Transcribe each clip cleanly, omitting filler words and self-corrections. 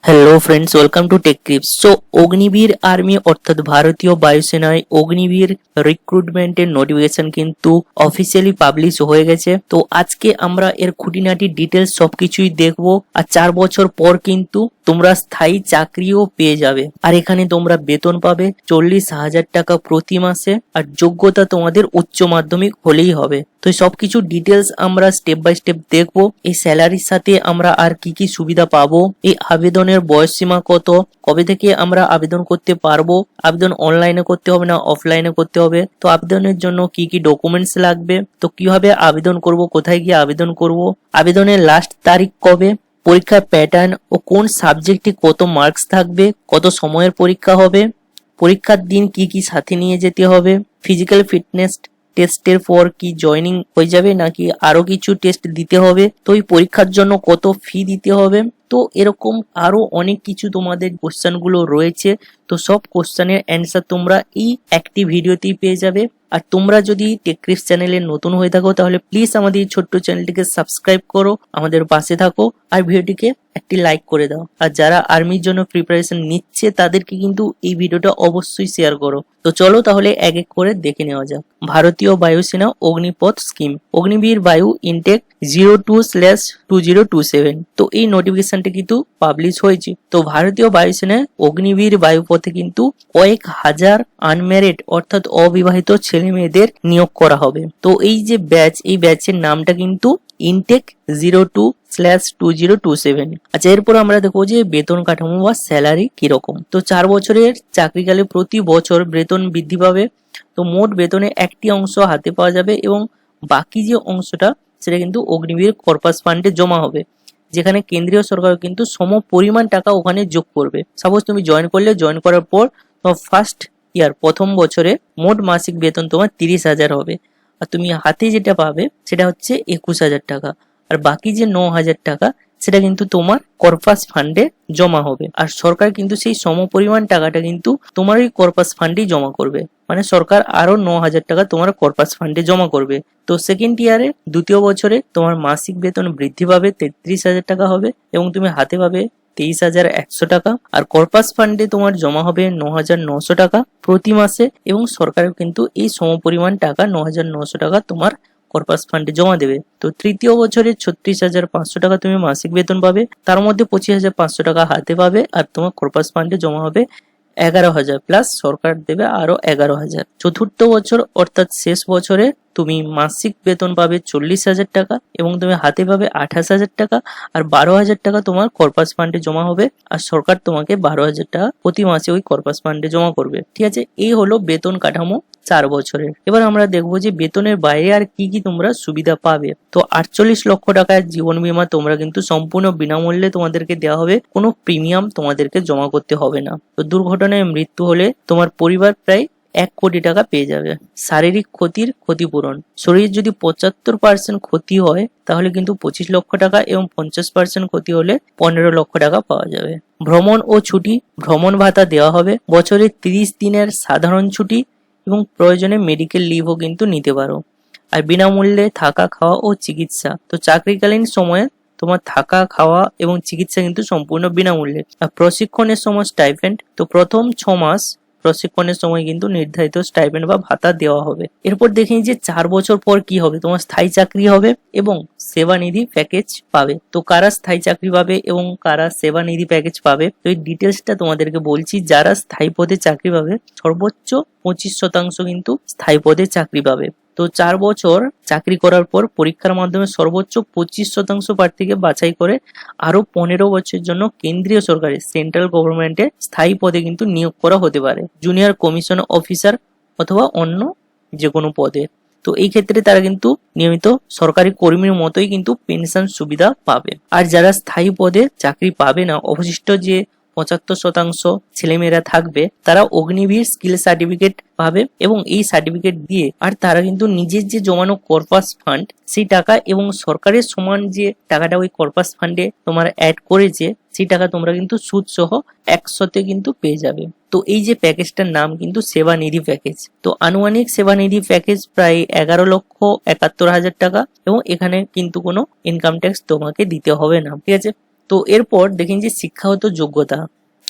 Hello friends, welcome to take tips. Agniveer army অর্থাৎ ভারতীয় বায়ুসেনায় Agniveer রিক্রুটমেন্টের notification কিন্তু অফিসিয়ালি পাবলিশ হয়ে গেছে। তো আজকে আমরা এর খুঁটিনাটি ডিটেলস সবকিছুই দেখবো। আর 4 বছর পর কিন্তু তোমরা স্থায়ী চাকরিও পেয়ে যাবে। আর এখানে তোমরা বেতন পাবে 40,000 টাকা প্রতি মাসে। আর যোগ্যতা তোমাদের উচ্চ মাধ্যমিক হলেই হবে। তো সবকিছু ডিটেলস আমরা স্টেপ বাই স্টেপ দেখবো। এই স্যালারির সাথে আমরা আর কি কি সুবিধা পাবো, এই আবেদনের বয়স সীমা কত, কবে থেকে আমরা আবেদন করতে পারবো, আবেদন অনলাইনে করতে হবে না অফলাইনে করতে হবে, তো আবেদনের জন্য কি কি ডকুমেন্টস লাগবে, তো কিভাবে আবেদন করব, কোথায় গিয়ে আবেদন করব, আবেদনের লাস্ট তারিখ কবে, পরীক্ষার প্যাটার্ন ও কোন সাবজেক্টে কত মার্কস থাকবে, কত সময়ের পরীক্ষা হবে, পরীক্ষার দিন কি কি সাথে নিয়ে যেতে হবে, ফিজিক্যাল ফিটনেস টেস্টের পর কি জয়েনিং হয়ে যাবে নাকি আরো কিছু টেস্ট দিতে হবে, তো এই পরীক্ষার জন্য কত ফি দিতে হবে। তো এরকম আরো অনেক কিছু তোমাদের কোশ্চেন গুলো রয়েছে। তো সব কোশ্চেনের অ্যান্সার তোমরা এই একটি ভিডিওতেই পেয়ে যাবে। আর তোমরা যদি টেকক্রিপস চ্যানেলে নতুন হয়ে থাকো তাহলে প্লিজ আমাদের এই ছোট্ট চ্যানেলটিকে সাবস্ক্রাইব করো, আমাদের পাশে থাকো আর ভিডিওটিকে একটি লাইক করে দাও। আর যারা আর্মির জন্য প্রিপারেশন নিচ্ছে তাদেরকে কিন্তু এই ভিডিওটা অবশ্যই শেয়ার করো। তো চলো তাহলে এক এক করে দেখে নেওয়া যাক। ভারতীয় বায়ুসেনা অগ্নিপথ স্কিম, অগ্নিবীর বায়ু ইনটেক 02/2027। তো এই নোটিফিকেশনটি কিন্তু পাবলিশ হয়েছে। তো ভারতীয় বায়ুসেনায় অগ্নিবীর বায়ুপথে কিন্তু কয়েক হাজার আনম্যারিড অর্থাৎ অবিবাহিত ছেলে মেয়েদের নিয়োগ করা হবে। তো এই যে ব্যাচ, এই ব্যাচের নামটা কিন্তু ইনটেক 02/2027। আচ্ছা, এরপর আমরা দেখবো যে বেতন কাঠামো বা স্যালারি কিরকম। তো 4 বছরের চাকরিকালে প্রতি বছর বেতন বৃদ্ধি পাবে। তো মোট বেতনে একটি অংশ হাতে পাওয়া যাবে এবং বাকি যে অংশটা সেটা কিন্তু অগ্নিবীর কর্পাস ফান্ডে জমা হবে, যেখানে কেন্দ্রীয় সরকার কিন্তু সম পরিমাণ টাকা ওখানে যোগ করবে। সাপোজ তুমি জয়েন করলে, জয়েন করার পর তোমার ফার্স্ট ইয়ার প্রথম বছরে মোট মাসিক বেতন তোমার 30,000 হবে। আর তুমি হাতে যেটা পাবে সেটা হচ্ছে 21,000 টাকা। আর বাকি যে 9,000 টাকা সেটা কিন্তু তোমার কর্পাস ফান্ডে জমা হবে। আর সরকার কিন্তু সেই সমপরিমাণ টাকাটা কিন্তু তোমার ওই কর্পাস ফান্ডেই জমা করবে। মানে সরকার আরো 9,000 টাকা তোমার কর্পাস ফান্ডে জমা করবে। তো সেকেন্ড ইয়ারে, দ্বিতীয় বছরে তোমার মাসিক বেতন বৃদ্ধি পাবে, 33,000 টাকা হবে এবং তুমি হাতে পাবে 23,100 টাকা। আর কর্পাস ফান্ডে তোমার জমা হবে 9,900 টাকা প্রতি মাসে এবং সরকার কিন্তু এই সমপরিমাণ টাকা 9,900 টাকা তোমার কর্পাস ফান্ডে জমা দেবে। তো তৃতীয় বছরে 36,500 টাকা তুমি মাসিক বেতন পাবে, তার মধ্যে 25,500 টাকা হাতে পাবে আর তোমার কর্পাস ফান্ডে জমা হবে 11,000, প্লাস সরকার দেবে আরো 11,000। চতুর্থ বছর অর্থাৎ শেষ বছরে তুমি মাসিক বেতন পাবে 40,000 টাকা এবং তুমি হাতে পাবে 28,000 টাকা। আর 12,000 টাকা তোমার কর্পাস ফান্ডে জমা হবে আর সরকার তোমাকে 12,000 টাকা প্রতি মাসে ওই কর্পাস ফান্ডে জমা করবে। ঠিক আছে, এই হলো বেতন কাঠামো 4 বছরের। এবার আমরা দেখবো যে বেতনের বাইরে আর কি কি তোমরা সুবিধা পাবে। তো 48 লক্ষ টাকার জীবন বীমা তোমরা কিন্তু সম্পূর্ণ বিনামূল্যে তোমাদেরকে দেওয়া হবে, কোনো প্রিমিয়াম তোমাদেরকে জমা করতে হবে না। তো দুর্ঘটনায় মৃত্যু হলে তোমার পরিবার প্রায় 1 কোটি টাকা পেয়ে যাবে। শারীরিক ক্ষতির ক্ষতিপূরণ, শরীরের যদি 75% ক্ষতি হয় তাহলে কিন্তু 25 লক্ষ টাকা এবং 50% ক্ষতি হলে 15 লক্ষ টাকা পাওয়া যাবে। ভ্রমণ ও ছুটি, ভ্রমণ ভাতা দেওয়া হবে, বছরে 30 দিনের সাধারণ ছুটি এবং প্রয়োজনে মেডিকেল লিভও কিন্তু নিতে পারো। আর বিনামূল্যে থাকা, খাওয়া ও চিকিৎসা। তো চাকরিকালীন সময়ে তোমার থাকা, খাওয়া এবং চিকিৎসা কিন্তু সম্পূর্ণ বিনামূল্যে। আর প্রশিক্ষণের সময় স্টাইপেন্ড, তো প্রথম 6 মাস প্রশিক্ষণের সময় কিন্তু নির্ধারিত স্টাইপেন্ড বা ভাতা দেওয়া হবে। এরপর দেখি যে 4 বছর পর কি হবে, তোমার স্থায়ী চাকরি হবে এবং সেবানিধি প্যাকেজ পাবে। তো কারা স্থায়ী চাকরি পাবে এবং কারা সেবানিধি প্যাকেজ পাবে, তো এই ডিটেলসটা তোমাদেরকে বলছি। যারা স্থায়ী পদে চাকরি পাবে সর্বোচ্চ 25% কিন্তু স্থায়ী পদে চাকরি পাবে। তো 4 বছর চাকরি করার পর পরীক্ষার মাধ্যমে সর্বোচ্চ 25% প্রার্থীকে বাছাই করে আরো 15 বছরের জন্য কেন্দ্রীয় সরকারের সেন্ট্রাল গভর্নমেন্টে স্থায়ী পদে কিন্তু নিয়োগ করা হতে পারে, জুনিয়র কমিশন অফিসার অথবা অন্য যে কোনো পদে। তো এই ক্ষেত্রে তারা কিন্তু নিয়মিত সরকারি কর্মীর মতোই কিন্তু পেনশন সুবিধা পাবে। আর যারা স্থায়ী পদে চাকরি পাবে না, অবশিষ্ট যে 75% ছেলেমেয়েরা থাকবে, তারা অগ্নিবীর স্কিল সার্টিফিকেট পাবে এবং এই সার্টিফিকেট দিয়ে আর তারা কিন্তু নিজের যে জমানো কর্পাস ফান্ড সেই টাকা এবং সরকারের সমান যে টাকাটা ওই কর্পাস ফান্ডে তোমার অ্যাড করেছে সেই টাকা তোমরা কিন্তু সুদ সহ 100তে কিন্তু পেয়ে যাবে। তো এই যে প্যাকেজটার নাম কিন্তু সেবানিধি প্যাকেজ। তো আনুমানিক সেবানিধি প্যাকেজ প্রায় 11,71,000 টাকা এবং এখানে কিন্তু কোনো ইনকাম ট্যাক্স তোমাকে দিতে হবে না। ঠিক আছে, তো এরপর দেখেন যে শিক্ষাগত যোগ্যতা,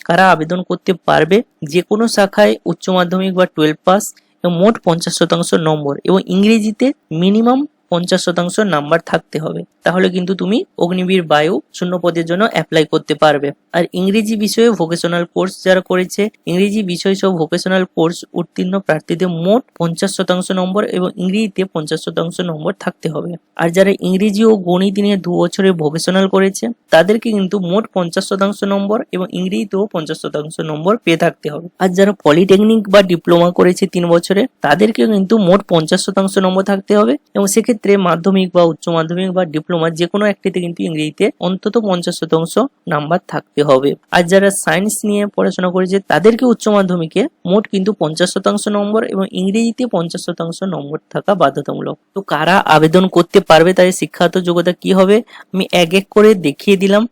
কারা আবেদন করতে পারবে, যে কোনো শাখায় উচ্চ মাধ্যমিক বা 12 পাস এবং মোট 50% নম্বর এবং ইংরেজিতে মিনিমাম 50% নাম্বার থাকতে হবে, তাহলে কিন্তু তুমি অগ্নিবীর বায়ু শূন্য পদের জন্য অ্যাপ্লাই করতে পারবে। আর ইংরেজি বিষয়ে ভোকেশনাল কোর্স যারা করেছে, ইংরেজি বিষয় সহ ভোকেশনাল কোর্স উত্তীর্ণ প্রার্থীদের মোট 50% নম্বর এবং ইংরেজিতে 50% নম্বর থাকতে হবে। আর যারা ইংরেজি ও গণিত নিয়ে 2 বছরের ভোকেশনাল করেছে তাদেরকে কিন্তু মোট 50% নম্বর এবং ইংরেজিতেও 50% নম্বর পেয়ে থাকতে হবে। আর যারা পলিটেকনিক বা ডিপ্লোমা করেছে 3 বছরে তাদেরকে কিন্তু মোট 50% নম্বর থাকতে হবে এবং সেক্ষেত্রে মাধ্যমিক বা উচ্চ মাধ্যমিক বা ডিপ্লোমা যে কোনো একটিতে কিন্তু ইংরেজিতে অন্তত 50% নাম্বার থাকতে হবে। আর যারা সায়েন্স নিয়ে পড়াশোনা করেছে তাদেরকে উচ্চ মাধ্যমিকে মোট কিন্তু 50% নম্বর এবং ইংরেজিতে 50% নম্বর থাকা বাধ্যতামূলক। তো কারা আবেদন করতে পারবে, তাদের শিক্ষাগত যোগ্যতা কি হবে আমি এক এক করে দেখিয়ে দিলাম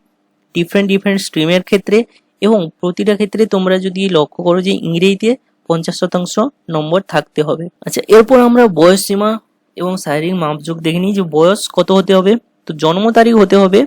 ডিফারেন্ট স্ট্রিমের ক্ষেত্রে, এবং প্রতিটা ক্ষেত্রে তোমরা যদি লক্ষ্য করো যে ইংরেজিতে 50% নম্বর থাকতে হবে। আচ্ছা, এরপর আমরা বয়স সীমা এবং শারীরিক মাপজোক দেখে নিই যে বয়স কত হতে হবে। তো জন্ম তারিখ হতে হবে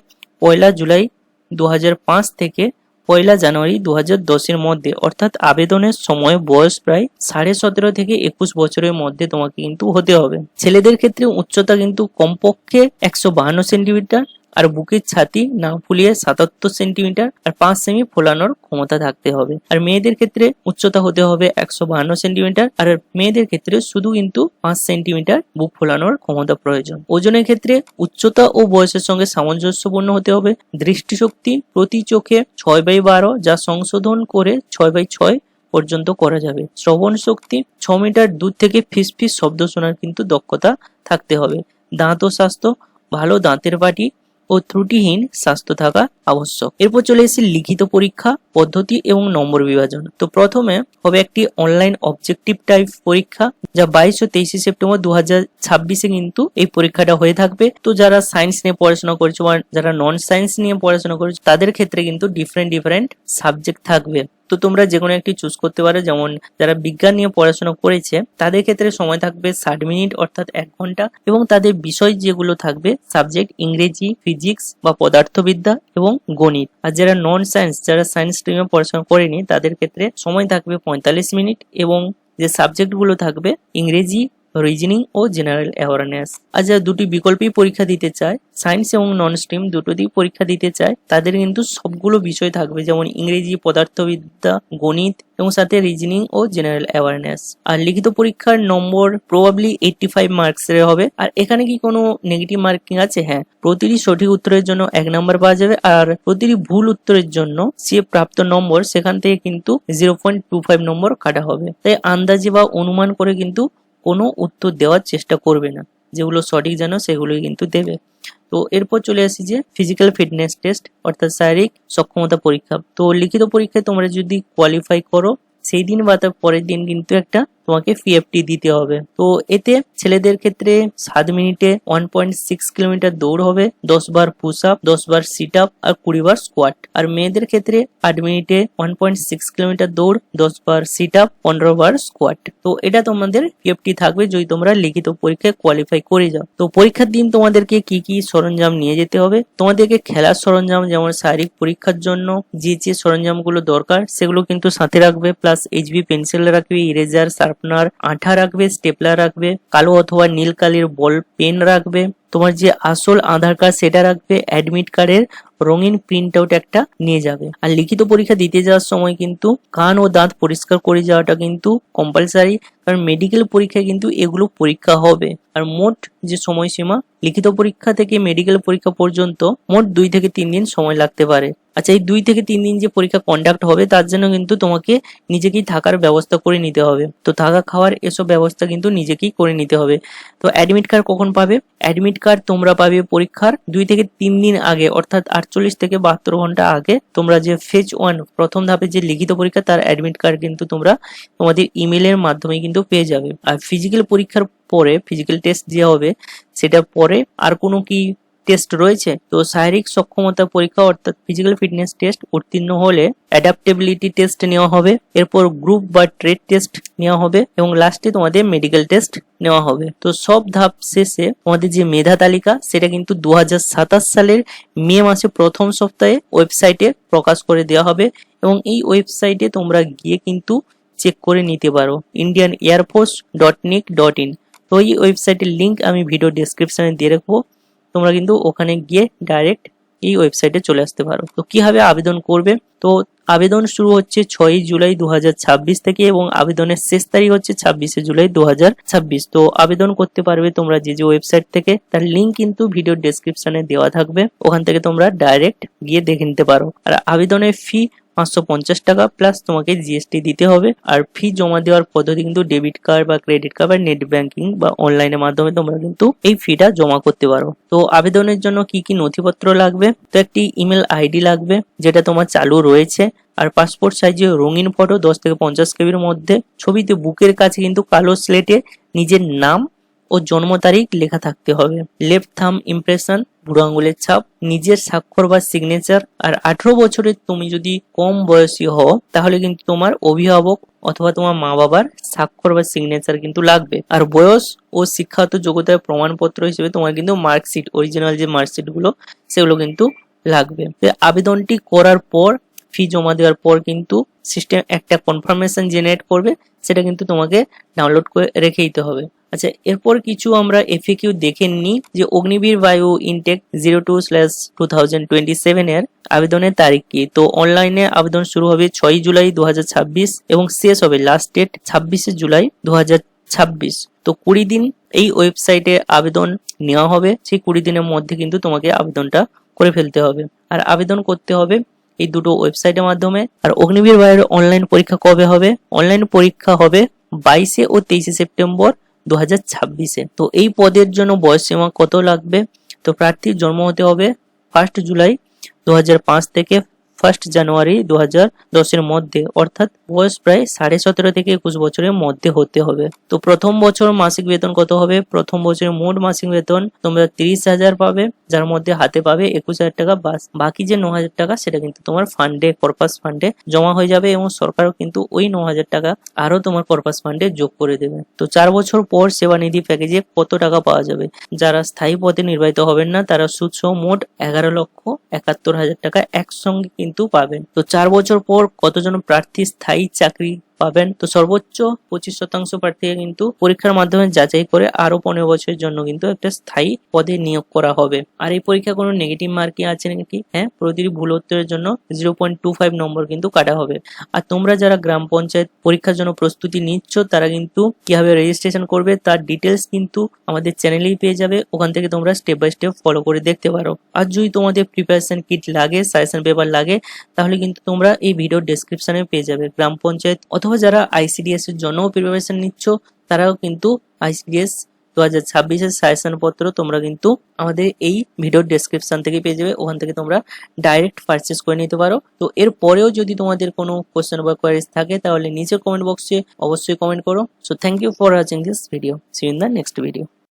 1 জুলাই 2005 থেকে 1 জানুয়ারি 2010 মধ্যে, অর্থাৎ আবেদনের সময় বয়স প্রায় 17.5 থেকে 21 বছরের মধ্যে তোমাকে কিন্তু হতে হবে। ছেলেদের ক্ষেত্রে উচ্চতা কিন্তু কমপক্ষে 152 সেন্টিমিটার আর বুকের ছাতি না ফুলিয়ে 77 সেন্টিমিটার আর 5 সেমি ফোলানোর ক্ষমতা থাকতে হবে। আর মেয়েদের ক্ষেত্রে উচ্চতা হতে হবে 152 সেন্টিমিটার আর মেয়েদের ক্ষেত্রে শুধু কিন্তু 5 সেন্টিমিটার বুক ফোলানোর ক্ষমতা প্রয়োজন। ওজনের ক্ষেত্রে উচ্চতা ও বয়সের সঙ্গে সামঞ্জস্যপূর্ণ হতে হবে। দৃষ্টিশক্তি প্রতি চোখে 6/12 যা সংশোধন করে 6/6 পর্যন্ত করা যাবে। শ্রবণ শক্তি 6 মিটার দূর থেকে ফিসফিস শব্দ শোনার কিন্তু দক্ষতা থাকতে হবে। দাঁত ও স্বাস্থ্য ভালো দাঁতের বাটি ও ত্রুটিহীন স্বাস্থ্য থাকা আবশ্যক। এরপর চলে এসেছে লিখিত পরীক্ষা পদ্ধতি এবং নম্বর বিভাজন। তো প্রথমে হবে একটি অনলাইন অবজেক্টিভ টাইপ পরীক্ষা, যা 22 ও 23 সেপ্টেম্বর 2026 কিন্তু এই পরীক্ষাটা হয়ে থাকবে। তো যারা সায়েন্স নিয়ে পড়াশোনা করেছে বা যারা নন সায়েন্স নিয়ে পড়াশোনা করেছে তাদের ক্ষেত্রে কিন্তু ডিফারেন্ট সাবজেক্ট থাকবে। তো তোমরা যে কোনো একটি চুজ করতে পারো, যেমন যারা বিজ্ঞান নিয়ে পড়াশোনা করেছে তাদের ক্ষেত্রে সময় থাকবে 60 মিনিট অর্থাৎ 1 ঘন্টা এবং তাদের বিষয় যেগুলো থাকবে সাবজেক্ট ইংরেজি, ফিজিক্স বা পদার্থবিদ্যা এবং গণিত। আর যারা নন সায়েন্স, যারা সায়েন্স স্ট্রিমে পড়াশোনা করেনি তাদের ক্ষেত্রে সময় থাকবে 45 মিনিট এবং যে সাবজেক্ট গুলো থাকবে ইংরেজি, রিজনিং ও জেনারেল অ্যাওয়ারনেস। আর যারা দুটি বিকল্পেই পরীক্ষা দিতে চায়, সায়েন্স এবং নন স্ট্রিম দুটোতেই পরীক্ষা দিতে চায়, তাদের কিন্তু সবগুলো বিষয় থাকবে, যেমন ইংরেজি, পদার্থবিদ্যা, গণিত এবং সাথে রিজনিং ও জেনারেল অ্যাওয়ারনেস। আর লিখিত পরীক্ষার নম্বর প্রবাবলি 85 মার্কসের হবে। আর এখানে কি কোনো নেগেটিভ মার্কিং আছে? হ্যাঁ, প্রতিটি সঠিক উত্তরের জন্য 1 নাম্বার পাওয়া যাবে আর প্রতিটি ভুল উত্তরের জন্য সে প্রাপ্ত নম্বর সেখান থেকে কিন্তু 0.25 নম্বর কাটা হবে। তাই আন্দাজে বা অনুমান করে কিন্তু কোনো উত্তর দেওয়ার চেষ্টা করবে না, যেগুলো সঠিক জানো সেগুলোই কিন্তু দেবে। তো এরপর চলে আসি যে ফিজিক্যাল ফিটনেস টেস্ট অর্থাৎ শারীরিক সক্ষমতা পরীক্ষা। তো লিখিত পরীক্ষায় তোমরা যদি কোয়ালিফাই করো সেই দিন বা তার পরের দিন কিন্তু একটা তোমাকে পিএফটি দিতে হবে। তো এতে ছেলেদের ক্ষেত্রে 7 মিনিটে 1.6 কিলোমিটার দৌড় হবে, 10 বার পুশ আপ, 10 বার সিট আপ আর 20 বার স্কোয়াট। আর মেয়েদের ক্ষেত্রে 8 মিনিটে 1.6 কিলোমিটার দৌড়, 10 বার সিট আপ, 15 বার স্কোয়াট। তো এটা তোমাদের পিএফটি থাকবে যদি তোমরা লিখিত পরীক্ষায় কোয়ালিফাই করে যাও। তো পরীক্ষার দিন তোমাদেরকে কি কি সরঞ্জাম নিয়ে যেতে হবে? তোমাদেরকে খেলার সরঞ্জাম, যেমন শারীরিক পরীক্ষার জন্য যে সরঞ্জামগুলো দরকার সেগুলো কিন্তু সাথে রাখবে, প্লাস এইচবি পেন্সিল রাখবে, ইরেজার, শার্পনার, আঠা রাখবে, স্টেপলার রাখবে, কালো অথবা নীল কালির বল পেন রাখবে, তোমার যে আসল আধার কার্ড সেটা রাখবে, অ্যাডমিট কার্ডের রঙিন প্রিন্ট আউট একটা নিয়ে যাবে। আর লিখিত পরীক্ষা দিতে যাওয়ার সময় কিন্তু কান ও দাঁত পরিষ্কার করে যাওয়াটা কিন্তু কম্পালসারি, কারণ মেডিকেল পরীক্ষায় কিন্তু এগুলো পরীক্ষা হবে। আর মোট যে সময়সীমা লিখিত পরীক্ষা থেকে মেডিকেল পরীক্ষা পর্যন্ত মোট 2 থেকে 3 দিন সময় লাগতে পারে। আচ্ছা, এই 2 থেকে 3 দিন যে পরীক্ষা কন্ডাক্ট হবে তার জন্য কিন্তু তোমাকে নিজেকেই থাকার ব্যবস্থা করে নিতে হবে। তো থাকা খাওয়ার এসব ব্যবস্থা কিন্তু নিজেকেই করে নিতে হবে। তো অ্যাডমিট কার্ড কখন পাবে? অ্যাডমিট কার্ড তোমরা পাবে পরীক্ষার 2 থেকে 3 দিন আগে, অর্থাৎ 48 থেকে 72 ঘন্টা আগে। তোমরা যে ফেজ 1 প্রথম ধাপে যে লিখিত পরীক্ষা তার অ্যাডমিট কার্ড কিন্তু তোমরা তোমাদের ইমেলের মাধ্যমে কিন্তু পেয়ে যাবে। আর ফিজিক্যাল পরীক্ষার পরে ফিজিক্যাল টেস্ট যে হবে সেটার পরে আর কোনো কি টেস্ট রয়েছে। তো শারীরিক সক্ষমতা পরীক্ষা অর্থাৎ ফিজিক্যাল ফিটনেস টেস্ট উত্তীর্ণ হলে অ্যাডাপ্টেবিলিটি টেস্ট নেওয়া হবে, এরপর গ্রুপ বা ট্রেড টেস্ট নেওয়া হবে এবং লাস্টে তোমাদের মেডিকেল টেস্ট নেওয়া হবে। তো সব ধাপ শেষে তোমাদের যে মেধা তালিকা সেটা কিন্তু 2027 সালের মে মাসে প্রথম সপ্তাহে ওয়েবসাইটে প্রকাশ করে দেওয়া হবে এবং এই ওয়েবসাইটে তোমরা গিয়ে কিন্তু চেক করে নিতে পারো, indianairforce.nic.in। তো এই ওয়েবসাইটের লিঙ্ক আমি ভিডিও ডেসক্রিপশনে দিয়ে রাখবো, তোমরা কিন্তু ওখানে গিয়ে ডাইরেক্ট এই ওয়েবসাইটে চলে আসতে পারো। তো কিভাবে আবেদন করবে? তো আবেদন শুরু হচ্ছে 6 জুলাই 2026 থেকে এবং আবেদনের শেষ তারিখ হচ্ছে 26 জুলাই 2026। তো আবেদন করতে পারবে তোমরা যে ওয়েবসাইট থেকে, তার লিঙ্ক কিন্তু ভিডিও ডেসক্রিপশনে দেওয়া থাকবে, ওখান থেকে তোমরা ডাইরেক্ট গিয়ে দেখে নিতে পারো। আর আবেদনের ফি 550 টাকা প্লাস তোমাকে জিএসটি দিতে হবে। আর ফি জমা দেওয়ার পদ্ধতি কিন্তু ডেবিট কার্ড বা ক্রেডিট কার্ড বা নেট ব্যাংকিং বা অনলাইনের মাধ্যমে তোমরা কিন্তু এই ফিটা জমা করতে পারো। তো আবেদনের জন্য কি কি নথিপত্র লাগবে? তো একটি ইমেল আইডি লাগবে যেটা তোমার চালু রয়েছে, আর পাসপোর্ট সাইজের রঙিন ফটো 10 থেকে 50 কেবির মধ্যে, ছবিতে বুকের কাছে কিন্তু কালো স্লেটে নিজের নাম ও জন্ম তারিখ লেখা থাকতে হবে, লেফট থাম ইমপ্রেশন বুড়ো আঙুলের ছাপ, নিজের স্বাক্ষর বা সিগনেচার। আর 18 বছরের তুমি যদি কম বয়সী হও তাহলে কিন্তু তোমার অভিভাবক অথবা তোমার মা বাবার স্বাক্ষর বা সিগনেচার কিন্তু লাগবে। আর বয়স ও শিক্ষাগত যোগ্যতার প্রমাণপত্র হিসেবে তোমার কিন্তু মার্কশিট, অরিজিনাল যে মার্কশিট গুলো সেগুলো কিন্তু লাগবে। আবেদনটি করার পর ফি জমা দেওয়ার পর কিন্তু সিস্টেম একটা কনফার্মেশন জেনারেট করবে, সেটা কিন্তু তোমাকে ডাউনলোড করে রেখে দিতে হবে। আচ্ছা, এরপর কিছু আমরা এফএকিউ দেখে নিই যে অগ্নিবীর বায়ু ইনটেক 02/2027 এর আবেদনের তারিখ কি। তো অনলাইনে আবেদন শুরু হবে 6 জুলাই 2026 এবং শেষ হবে লাস্ট ডেট 26 জুলাই 2026। তো 20 দিন এই ওয়েবসাইটে আবেদন নেওয়া হবে, সেই 20 দিনের মধ্যে কিন্তু তোমাকে আবেদনটা করে ফেলতে হবে। আর আবেদন করতে হবে এই দুটো ওয়েবসাইটের মাধ্যমে। আর অগ্নিবীর বায়ুর অনলাইন পরীক্ষা কবে হবে? অনলাইন পরীক্ষা হবে 22 ও 23 সেপ্টেম্বর 2026। তো এই পদের জন্য বয়স সীমা কত লাগবে? তো প্রার্থীর জন্ম হতে হবে 1 জুলাই 2005 থেকে 1 জানুয়ারি 2010 এর মধ্যে, অর্থাৎ বয়স প্রায় 17.5 থেকে 21 বছরের মধ্যে হতে হবে। তো প্রথম বছর মাসিক বেতন কত হবে? প্রথম বছরের মোট মাসিক বেতন তোমরা 30,000 পাবে, যার মধ্যে হাতে পাবে 21,000 টাকা, বাকি যে 9,000 টাকা সেটা কিন্তু তোমার ফান্ডে, কর্পাস ফান্ডে জমা হয়ে যাবে এবং সরকারও কিন্তু ওই 9,000 টাকা আরো তোমার কর্পাস ফান্ডে যোগ করে দেবে। তো 4 বছর পর সেবানিধি প্যাকেজে কত টাকা পাওয়া যাবে? যারা স্থায়ী পদে নির্বাচিত হবেন না তারা সুদ সহ মোট 11,71,000 টাকা একসঙ্গে কিন্তু পাবেন। তো 4 বছর পর কতজন প্রার্থী স্থায়ী চাকরি পাবেন? তো সর্বোচ্চ 25% প্রার্থীকে কিন্তু পরীক্ষার মাধ্যমে যাচাই করে আরো 15 বছরের জন্য কিন্তু একটা স্থায়ী পদে নিয়োগ করা হবে। আর এই পরীক্ষা কোনো নেগেটিভ মার্কিং আছে নাকি? হ্যাঁ, প্রতিটি ভুল উত্তরের জন্য 0.25 নম্বর কিন্তু কাটা হবে। আর তোমরা যারা গ্রাম পঞ্চায়েত পরীক্ষার জন্য প্রস্তুতি নিচ্ছ তারা কিন্তু কিভাবে রেজিস্ট্রেশন করবে তার ডিটেলস কিন্তু আমাদের চ্যানেলেই পেয়ে যাবে, ওখান থেকে তোমরা স্টেপ বাই স্টেপ ফলো করে দেখতে পারো। আর যদি তোমাদের প্রিপারেশন কিট লাগে, সাজেশন পেপার লাগে, তাহলে কিন্তু তোমরা এই ভিডিও ডেসক্রিপশনে পেয়ে যাবে। গ্রাম পঞ্চায়েত অথবা যারা আইসিডিএস এর জন্য প্রিপারেশন নিচ্ছ তারাও কিন্তু আইসিডিএস 2026 এর সাজেশন পত্র তোমরা কিন্তু আমাদের এই ভিডিও ডেসক্রিপশন থেকে পেয়ে যাবে, ওখান থেকে তোমরা ডাইরেক্ট পারচেজ করে নিতে পারো। তো এর পরেও যদি তোমাদের কোনো কোশ্চেন বা কোয়ারিজ থাকে তাহলে নিচে কমেন্ট বক্সে অবশ্যই কমেন্ট করো। So thank you for watching this video, see you in the next video.